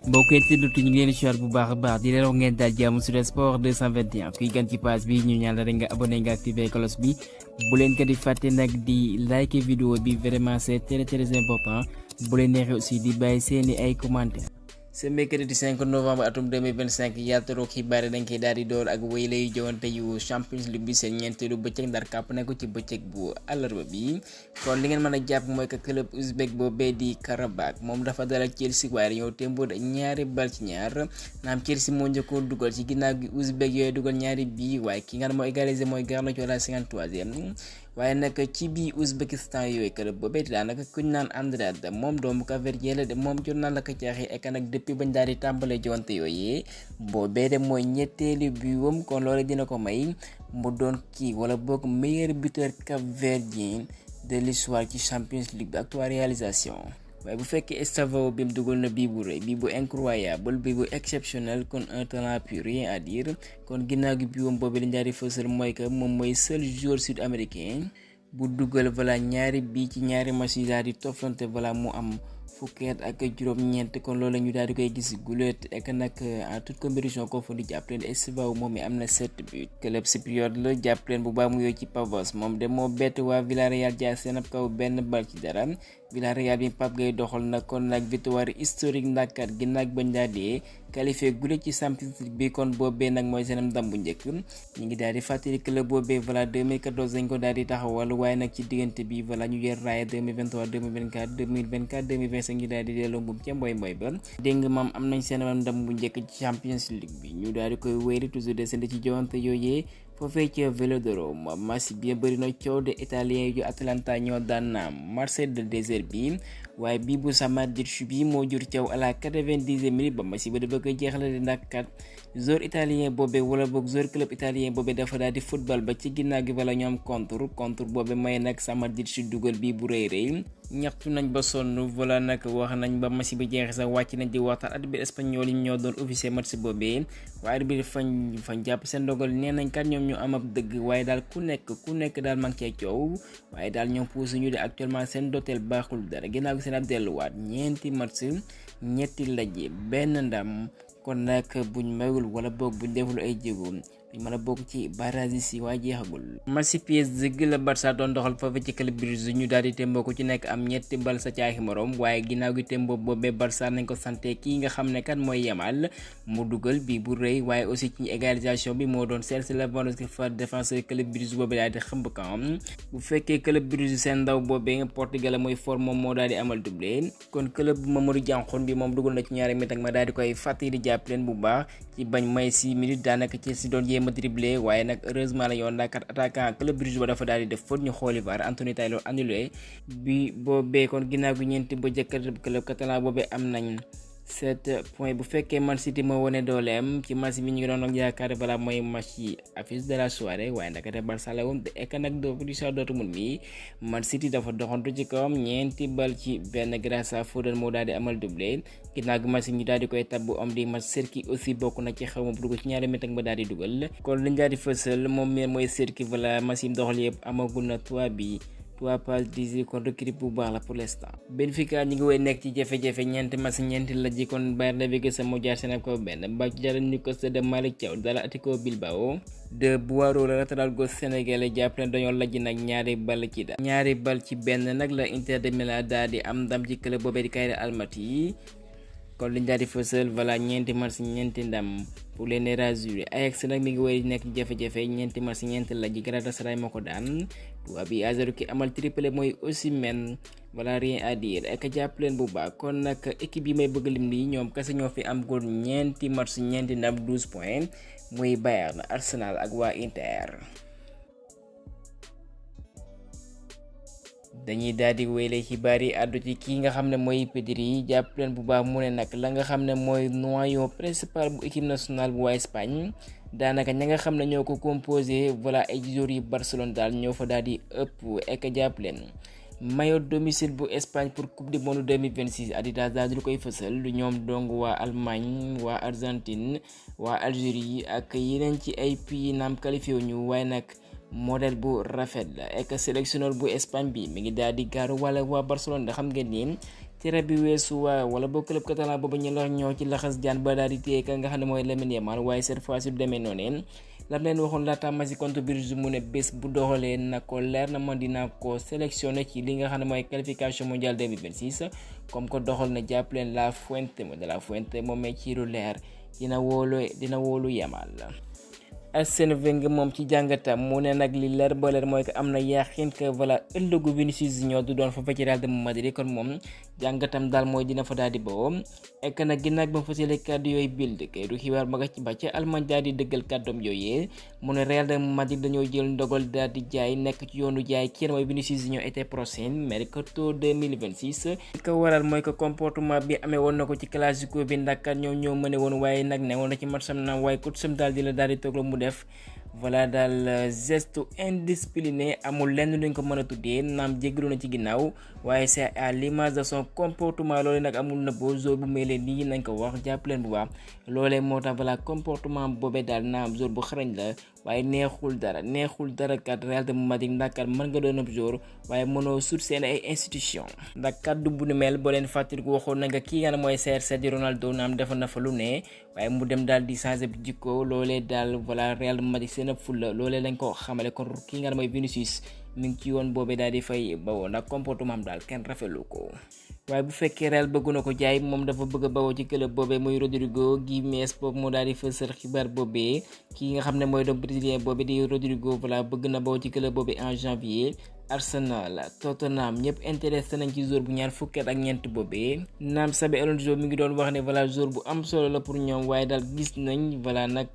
mbokk yi ñu ngi leen di bu baax a baax di leen wax ngeen daal jàmm sur sport 221 kuy gan ci page bi ñu ñaan la rek nga abonné nga activé cloche bi bu leen ko di fàtte nag di like vidéo bi vraiment c'est très important bu leen neexee aussi di bàyyi seeni ay commentaires. c'est mercredi 5 novembre atum 2025 yaataroog xibaar dañ koy daal di door ak wéy lay jowante yu Champions League bi seen ñeenteelu bëccëg ndar kàpp na ko ci bëccëg bu àllarba bi kon li ngeen mën a jàpp mooy que club ouzbek boobee di Karabakh moom dafa dalal Chelsea waaye dañoo témboo ñaari bal ci ñaar naam Chelsea moo njëkkoon dugal ci ginnaaw gi ouzbek yooyu dugal ñaari bii waaye ki nga xam moo égalisé mooy Garnacho à la 53e waaye nag ci bii Ouzbékistan yooyu club boobee daanaka kuñ naan Andrade moom doomu Cap-Verdien la de moom jot naa la ko caaxee ek nag depuis bañ daal di tàmbalee jonte yooyu boobee de mooy ñetteelu biwam kon loolu dina ko may mu doon kii wala boog meilleur buteur Cap-Verdien de l'histoire ci Champions League bi ak trois réalisation waaye bu fekkee Estevao bi mu dugal na bii bu rëy bii bu incroyable bii bu exceptionnel kon un talent pur rien à dire kon ginnaaw gi biiwam boobu li ñaari fësal mooy que moom mooy seul joueur sud-américain bu dugal voilà ñaari bii ci ñaari match yi daal di toffante voilà mu am fukkeet ak juróom-ñeent kon loolu la ñu daal di koy gis gulet ek nag en toute compétition confondue jàpp leen Estevao moom mi am na 7 buts club chypriote la jàpp leen bu baax mu yooyu ci Pavos moom de moo bett waa Villarreal jaar seen ab kaw benn bal ci dara Villarreal bi Pape Gueye doxal na kon nag victoire historique ndakkat ginnaaw bañ daal di qualifié gulet ci Champions League bi kon boobee nag mooy seenam ndam bu njëkk ñu ngi daal di fàttali club boobee voilà 2014 dañ ko daal di taxawal waaye nag ci diggante bi voilà ñu yer raaya 2023 2024 2024 2025 ñu daal di delloo mbuum ca mboy ba dégg nga maam am nañ seen ndam bu njëkk ci Champions League bi ñu daal di koy wéyri toujours desandi ci jowante yooyee foofee ci Vélodrome match bi bëri na coow de italien yu Atalanta ñoo daan naam Marseille de désert bi waaye bii bu Samadjic bi moo jur coow à la 90e minute ba match ba da bëgg a jeexale di nag kat joueur italien boobee wala boog joueur club italien boobee dafa daal di football ba ci ginnaaw gi wala ñoom contre boobee may nag Samadjic dugal bii bu rëy ñaxtu nañ ba sonn voilà nag wax nañ ba match bi jeexee sax wàcc nañ di waxtaan arbitre espagnol yi ñoo doon officier match boobee waaye arbitre fañ jàpp seen dogal nee nañ kat ñoom ñu am ab dëgg waaye daal ku nekk daal man cee coow waaye daal ñoom pousse ñu de actuellement seen dotel baaxul dara ginnaaw gi seen ab delluwaat ñeenti match ñetti laje benn ndam kon nag buñ mayul wala boog buñ deful ay jéego mën a bokk ci barrage si waa jeexagul match PSG la Barça doon doxal foofu ci club Bruges ñu daal di témboo ku ci nekk am ñetti bal sa caaxi morom waaye ginnaaw gi témboo boobee Barça nañ ko santé kii nga xam ne kat mooy Yamal mu dugal bi bu rëy waaye aussi ci égalisation bi moo doon Serge Lewandowski fa défenseur club Bruges boobee daal di xëmb kam bu fekkee club Bruges seen ndaw boobee nga Portugal mooy for moom moo daal di amal doublé kon club Mamadou Diankhoune bi moom dugal na ci ñaari minute ak ma daal di koy fàttali di jàpp leen bu baax ci bañ may 6 minutes daanaka ci si doon ma dribblé waaye nag heureusement la yoon ndax attaquant club Bruges ba dafa daal di def faute ñu xooli VAR Anthony Taylor annulé bi boobee kon ginnaaw gi ñeenti ba jëkkat club catalan boobee am nañ 7 points bu fekkee Man City moo wone dooleem ci match bi ñu ngi doon yaakaar balaa mooy match yi affiche de la soirée waaye ndakate Barça la woon te ek nag Borussia Dortmund mi Man City dafa doxantu ci kawam ñeenti bal ci benn grâce à Foden moo daal di amal doublé ginnaaw gi match ñu daal di koy tabbu homme du match Serki aussi bokk na ci xew ma dugg ci ñaari minute ba daal di dugal kon liñ daal di fësal moom mi mooy Serki voilà match yi doxal yëpp amagul na 3 passes décisives kon recrue bu baax la pour l'instant. Benfica ñi ngi woy nekk ci jafe-jafe ñeenti match ñeenti la ji kon Bayer Leverkusen moo jaar seen ko benn ba ci dara Newcastle de Malick Thiaw dala Atlético Bilbao de Boiro la latéral gauche sénégalais jàppale dañoo lajj nag ñaari bal ci benn nag la Inter de Milan daal di am ndam ci club boobee di Cagliari Almaty kon liñ daal di fësal voilà ñeenti match ñeenti ndam pour les Nerazzurri Ajax nag mi ngi woy nekk jafe-jafe ñeenti match ñeenti la ji Galatasaray moo ko daan tubaab bi Azero ki amal triplé mooy Osimhen voilà rien à dire ak jàpp leen bu baax kon nag équipe yi may bëgg lim nii ñoom kese ñoo fi am góor ñeenti match ñeenti ndam 12 points muy Bayern Arsenal ak waa Inter. dañuy daal di wéyle xibaar yi àddu ci kii nga xam ne mooy Pedri jàpp leen bu baax mu ne nag la nga xam ne mooy noyau principal bu équipe nationale bu waa Espagne daanaka ña nga xam ne ñoo ko composé voilà ay joueurs yi Barcelone daal ñoo fa daal di ëpp ek jàpp leen maillot domicile bu Espagne pour coupe du monde 2026 Adidas daal di koy fësal lu ñoom dong waa Allemagne waa Argentine waa Algérie ak yeneen ci ay pays naam qualifié ñu waaye nag modèle bu rafet la ek sélectionneur bu Espagne bi mi ngi daal di gaaru wala waa Barcelone ndax xam ngeen ni tere bi weesu wala boo club catalan boobu ñu la ñoo ci laxas jaan ba daal di téye ka nga xam ne mooy Lamine Yamal waaye cette fois ci du demee noonu lam leen waxoon laata match contre Bruges mu ne bés bu doxalee na ko leer na man dina ko sélectionné ci li nga xam ne mooy qualification mondiale 2026 comme que doxal na jàpp leen La Fuente moom ci lu leer dina wóolu Yamal. Arsène Wenger moom ci jàngatam mu ne nag li leer ba leer mooy que am na yaqin que voilà ëllëgu Vinicius Junior du doon fa ci Real de Madrid kon moom jàngatam daal mooy dina fa daal di bawoo ek nag ginnaaw ba mu fësale kàddu yooyu Bild kay du xibaar ba ca Allemagne daal di dëggal kàddoom yooyee mu ne Real de Madrid dañoo jël ndogal daal di jaay nekk ci yoonu jaay kenn mooy Vinicius Junior été prochain mercato 2026 li ko waral mooy que comportement bi amee woon na ko ci classico bi ndax ñoo mëne woon waaye nag ne woon na ci matcham na waaye coach sam daal di la daal di toog la mu def voilà daal geste indiscipliné amul lenn luñ ko mën a tuddee naam jéggalu na ci ginnaaw waaye c'est à l'image de son comportement loolee nag amul na boo jour bu mel nii nañ ko wax jàpp leen bu baax loolee moo tax voilà comportement boobee daal naam jour bu xarañ la waaye neexul dara kat Real de Madrid ndax kat mën nga doon ab jour waaye mënoo sut seen ay institution ndax kaddu bu nu mel boo leen fàttaliku waxoon na nga kii nga ne mooy CR7 di Ronaldo naam defoon na fa lu ne waaye mu dem daal di changer bi jikko loolee daal voilà Real de Madrid seen ab fulla loolee lañ ko xamale kon kii nga ne mooy Vinicius mi ngi ci yoon boobee daal di fay bawoo ndax comportement am daal kenn rafetlu ko waaye bu fekkee Real bëgg na ko jaay moom dafa bëgg a bawoo ci club boobee muy Rodrigo Guimarães boobu moo daal di fësal xibaar boobee kii nga xam ne mooy doom brésilien boobee di Rodrigo voilà bëgg na bawoo ci club boobee en janvier. Arsenal Tottenham ñëpp intéressé nañ ci joueur bu ñaar fukki at ak ñeent boobee naam Xabi Alonso mi ngi doon wax ne voilà joueur bu am solo la pour ñoom waaye daal gis nañ voilà nag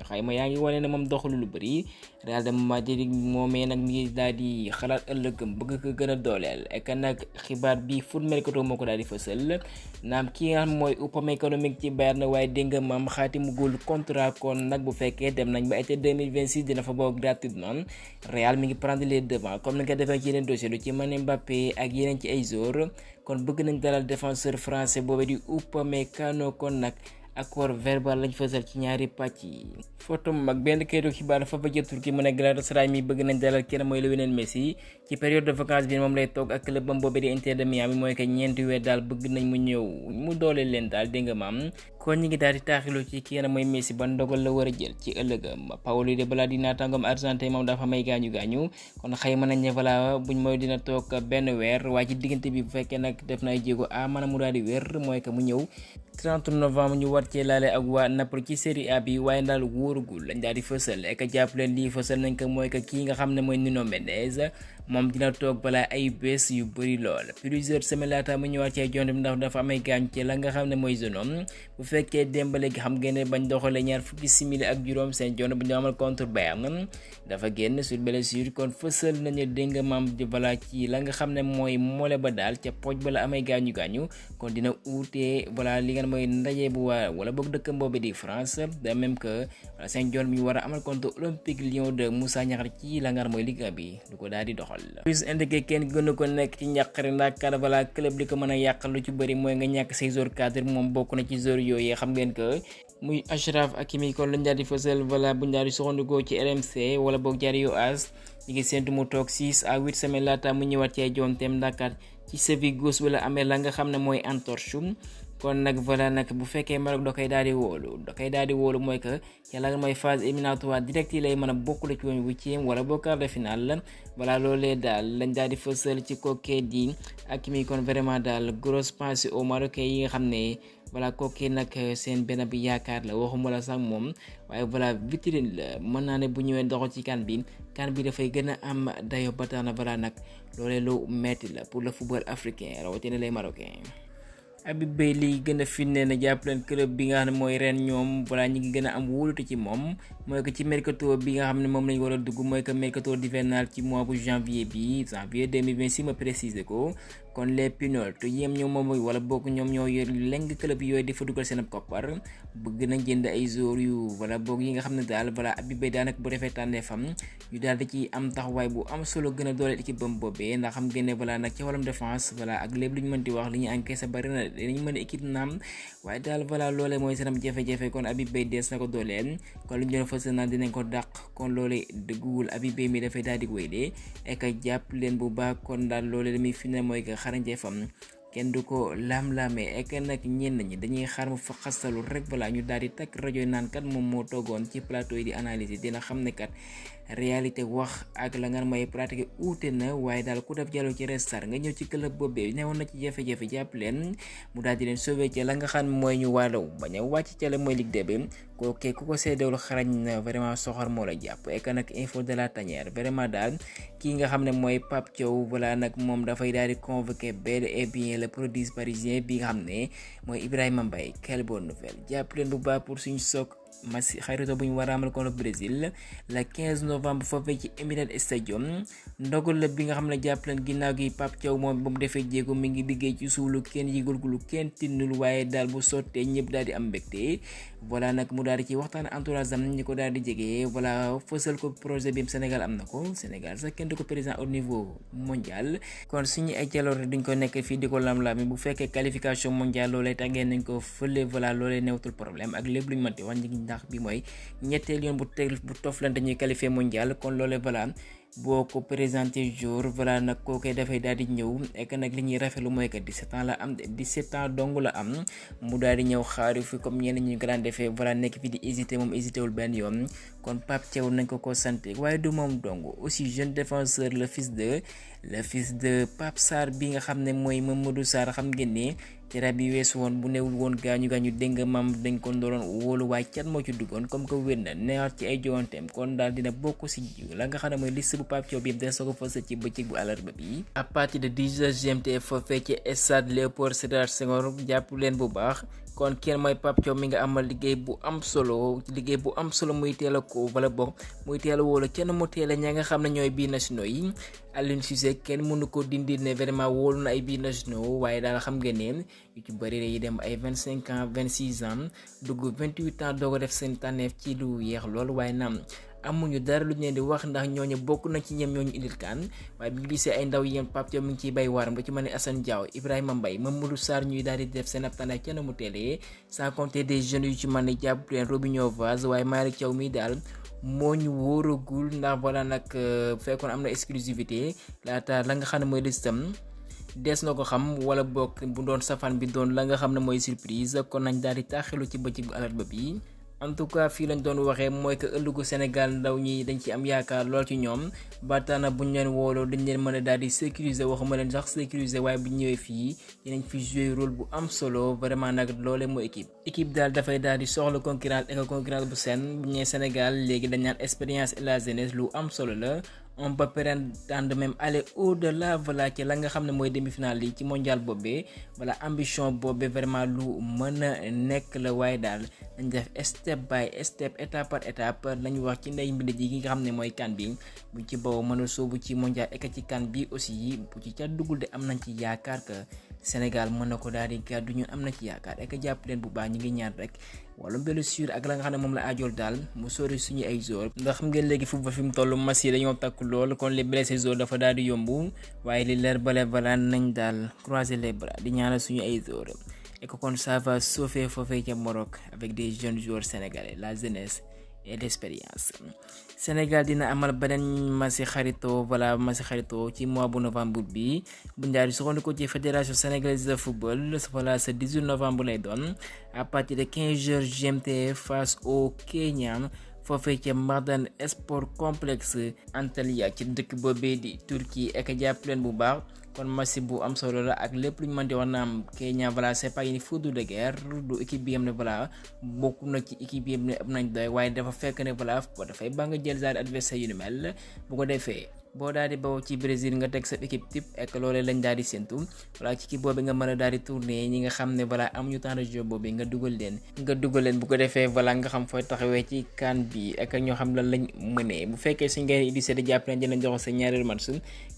xayma yaa ngi wane ne moom doxalu lu bëri Real de Madrid moomee nag mi ngi daal di xalaat ëllëgëm bëgg ko gën a dooleel ek nag xibaar bi Foot Mercato moo ko daal di fësal naam ki nga xam mooy Upamecano économique ci Bayern waaye dégg nga maam xaatimugul contrat kon nag bu fekkee dem nañ ba été 2026 dina fa bokk gratuitement Real mi ngi prendre les devants comme ni nga defee ci yeneen dossier lu ci mën Mbappé ak yeneen ci ay joueurs kon bëgg nañ dalal défenseur français boobu di Upamecano kon nag accord verbal lañ fësal ci ñaari pàcc yi photo mag benn kayitu xibaar dafa ba jël Turquie mu ne Galatasaray mi bëgg nañ dalal kenn mooy Lionel Messi ci période de vacances bi moom lay toog ak club bam boobu di Inter de Miami mooy que ñeenti weer daal bëgg nañ mu ñëw mu dooleel leen daal dégg nga maam kon ñi ngi daal di taaxiloo ci kenn mooy Messi ba ndogal la war a jël ci ëllëgam Paolo Dybala di naataangoom Argentin moom dafa may gaañu kon xayma nañ ne voilà buñ mooy dina toog benn weer waaye ci diggante bi bu fekkee nag def na ay jéego maanaam mu daal di wér mooy que mu ñëw 30 novembre ñu war cee laale ak waa Napoli ci Serie A bi waaye daal wóorugul lañ daal di fësal ek jàpp leen lii fësal nañ ko mooy que kii nga xam ne mooy Nuno Mendes moom dina toog balaa ay bés yu bëri lool plusieurs semaines laata mu ñëwaat ci jonte bi ndax dafa amay gaañ ci la nga xam ne mooy zonom bu fekkee démb léegi xam ngeen ne bañ doxalee ñaar fukki simili ak juróom seen jonte bu ñu amal contre Bayern dafa génn sur blessure kon fësal nañu dégg nga maam di balaa ci la nga xam ne mooy mole ba daal ca pooj ba la amay gaañu kon dina uutee voilà li nga mooy ndaje bu waa wala boog dëkkam boobu di France de même que seen jonte bi ñu war a amal contre Olympique Lyon de Moussa Niakhaté ci la nga mooy ligue bi du ko daal di doxal plus indiqué kenn gënu ko nekk ci njàqare ndax kat voilà club li ko mën a yàqal lu ci bëri mooy nga ñàkk say joueur cadre moom bokk na ci joueur yooyu xam ngeen que muy Achraf Hakimi kon lañ daal di fësal voilà buñ daal di soxandikoo ci RMC wala boog Diario AS ñi ngi séntu mu toog 6 à 8 semaines laata mu ñëwaat ci ay jonteem ndax kat ci Séville gauche wala amee la nga xam ne mooy entorse kon nag voilà nag bu fekkee Maroc da koy daal di wóolu mooy que yàlla mooy phase éliminatoire direct yi lay mën a bokk la ci woon huitième wala boo quart de finale voilà loolee daal lañ daal di fësal ci kookee di Hakimi kon vraiment daal grosse pensée au Marocains yi nga xam ne voilà kookee nag seen benn bi yaakaar la waxuma la sax moom waaye voilà vitrine la mën naa ne bu ñëwee doxal ci kan bi dafay gën a am dayo ba tax na voilà nag loolee lu metti la pour le football africain rawatina les Marocains. Habib Beye li gën a firnde na jàpp leen club bi nga xam ne mooy ren ñoom voilà ñi ngi gën a am wóolute ci moom mooy que ci mercato bi nga xam ne moom lañ war a dugg mooy que mercato hivernal ci mois bu janvier 2026 ma préciser ko kon les Pinols te yem ñoom moom wala bokk ñoom ñoo yor leng club yooyu di fa dugal seen ab koppar bëgg na jënd ay joueurs yu wala bokk yi nga xam ne daal voilà Habib Beye daanaka bu defee tànnee fam ñu daal di ci am taxawaay bu am solo gën a dooleel équipe bam boobee ndax xam ngeen ne voilà nag ci wàllum défense voilà ak lépp lu ñu mën di wax li ñu encaissé bari na dañu mën a équipe naam waaye daal voilà loolee mooy seen am jafe-jafe kon Habib Beye dees na ko dooleel kon lu ñu doon fas naan dinañ ko dàq kon loolee dëgguwul Habib Beye mi dafay daal di wéy de ek jàpp leen bu baax kon daal loolee la muy fi ne mooy que xarañteefam kenn du ko laam-laamee ek nag ñenn ñi dañuy xaar mu fa xastalu rek voilà ñu daal di takk rajo naan kat moom moo toogoon ci plateau yi di analyser dina xam ne kat réalité wax ak la nga may pratiquer uute na waaye daal ku def jàllo ci Red-Star nga ñëw ci club boobee newoon na ci jafe-jafe jàpp leen mu daal di leen sauver ci la nga xam mooy ñu wàllaw bañ a wàcc ca la mooy Ligue 2 bi kooke ku ko seedewul xarañ na vraiment soxor moo la jàpp ek nag info de la tanière vraiment daal kii nga xam ne mooy Pape Thiaw voilà nag moom dafay daal di convoquer bel et bien le produit parisien bi nga xam ne mooy Ibrahima Mbaye. Quelle bonne nouvelle jàpp leen bu baax pour suñu soog match xaritoo bu ñu war a amal contre Brésil le 15 novembre foofee ci Emirates Stadium ndogal la bi nga xam ne jàpp leen ginnaaw gi Pape Thiaw moom ba mu defee jéego mi ngi liggéey ci suuf lu kenn yëgul lu kenn tinnul waaye daal bu sottee ñëpp daal di am mbégte voilà nag mu daal di ci waxtaan entourage am ñi ko daal di jege voilà fësal ko projet bi Sénégal am na ko Sénégal sax kenn du ko président au niveau mondial kon suñu ay jaloore duñ ko nekk fii di ko lam-lami bu fekkee qualification mondiale loolee tàggee nañ ko fële voilà loolee newatul problème ak lépp luñ mënti wax ndax bi mooy ñetteel yoon bu toflante ñuy qualifié mondial kon loolee voilà boo ko présenté jour voilà nag kookee dafay daal di ñëw ek nag li ñuy rafetlu mooy que 17 ans la am 17 ans dong la am mu daal di ñëw xaaru fi comme ñenn ñi ko daan defee voilà nekk fi di hésité moom hésité wul benn yoon kon Pape Thiaw nañ ko santé waaye du moom dong aussi jeune défenseur le fils de Pape Sarr bi nga xam ne mooy Mamadou Sarr xam ngeen ne ci bi weesu woon bu newul woon gaañu dégg nga maam dañ ko doon wóolu waaye cat moo ci duggoon comme que wér na neewaat ci ay jowanteem kon daal dina bokk si la nga xam ne mooy liste bu Pape Thiaw bi yëpp dina soo ko fës ci bëccëg bu àllarba bi à partir de 10h GMT foofee ci stade Léopold Sédar Senghor jàpp leen bu baax kon kenn mooy Pape Thiaw mi nga amal liggéey bu am solo muy teel a ko wala bokk muy teel a wóolu kenn mu teel a ña nga xam ne ñooy bii nationaux yi Aliou Cissé kenn mënu ko dindi ne vraiment wóolu na ay bii nationaux waaye daal xam nga ne yu ci bëri yi dem ay 25 ans 26 ans dugg 28 ans doo ko def seen tànneef ci lu yeex lool waaye naam amuñu dara lu ñu leen di wax ndax ñooñu bokk na ci ñoom ñooñu indil kaan waaye bi ñu gisee ay ndaw yi Pape Thiaw mi ngi ciy bay waaram lu ci mel ne Assane Diao Ibrahima Mbaye Mamadou Sarr ñuy daal di def seen ab tànneef kenn mu teelee sans compter des jeunes yu ci mel ne jàpp leen Robinho Vaz waaye Malick Thiaw mi daal moo ñu wóoragul ndax voilà nag fekkoon am na exclusivité laata la nga xam ne mooy listam des na ko xam wala bokk bu doon safaan bi doon la nga xam ne mooy surprise kon nañ daal di taaxelu ci bëccëg bu àllarba bi en tout cas fii lañ doon waxee mooy que ëllëgu Sénégal ndaw ñi dañ ci am yaakaar lool ci ñoom ba tax na buñ leen wooloo dañ leen mën a daal di sécuriser waxuma leen sax sécuriser waaye bu ñëwee fii dinañ fi jouer rôle bu am solo vraiment nag loolee mooy équipe daal dafay daal di soxla concurrence et concurrence bu seen bu ñëwee Sénégal léegi dañ naan expérience et la jeunesse lu am solo la. On peut prétendre même aller au-delà voilà ci la nga xam ne mooy demi-finale yi ci mondial boobee voilà ambition boobee vraiment lu mën a nekk la waaye daal dañ def step by step étape par étape lañu wax ci ndey mbind ji gi nga xam ne mooy kan bi bu ci boobu mën a soobu ci mondial ek ci kan bi aussi bu ci ca dugul de am nañ ci yaakaar que Sénégal mën na ko daal di gàddu ñun am na ci yaakaar ek jàpp leen bu baax ñi ngi ñaan rek wala blessure ak la nga xam ne moom la ajool daal mu sori suñu ay joueurs ndax xam ngeen léegi football fi mu toll match yi dañoo takk lool kon les blessés joueurs dafa daal di yomb waaye li leer bale bala nañ daal croiser les bras di ñaanal suñu ay joueurs et que kon ça va sauver foofee ca Maroc avec des jeunes joueurs sénégalais la jeunesse et l'expérience. Sénégal dina amal beneen match xarito ci mois bu novembre bi bu ndaari soxandiko ci fédération sénégalaise de football voilà ce 18 novembre lay doon à partir de 15h GMT face au Kenya foofee ca Madan Sport Complexe Antalya ci dëkk boobee di Turquie ak jàpp leen bu baax kon match bu am solo la ak lépp lu ñu mën di wax naam Kenya voilà c'est pas une foudre de guerre du équipe bi xam ne voilà bokk na ci équipe yi am nañ doy waaye dafa fekk ne voilà dafay ba nga jël genre adversaire yu ni mel bu ko defee boo daal di bawoo ci Brésil nga teg sa équipe type ak loolee lañ daal di séntu voilà ci équipe boobu nga mën a daal di tourner ñi nga xam ne voilà amuñu temps de jeu boobu nga dugal leen bu ko defee voilà nga xam fooy taxawee ci CAN bi ak ñoo xam lan lañ mënee bu fekkee suñ ngay di seet jàpp ne dinañ jox sa ñaareelu match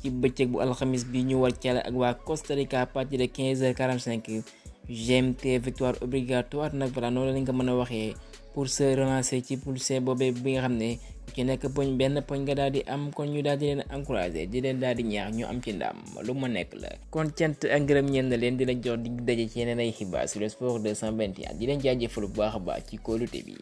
ci bëccëg bu alxamis bi ñu war cala ak waa Costa Rica à partir de 15h45 GMT victoire obligatoire nag voilà noonu lañ ko mën a waxee pour se relancer ci poule C boobee bi nga xam ne ku ci nekk benn poñ nga daal di am kon ñu daal di leen encourager di leen daal di ñaax ñu am ci ndam lu ma nekk la. kon cant ak ngërëm ñeen na leen di leen jox di daje ci yeneen ay xibaar sur le sport 221 di leen jaajëfal bu baax a baax ci kóolute bi.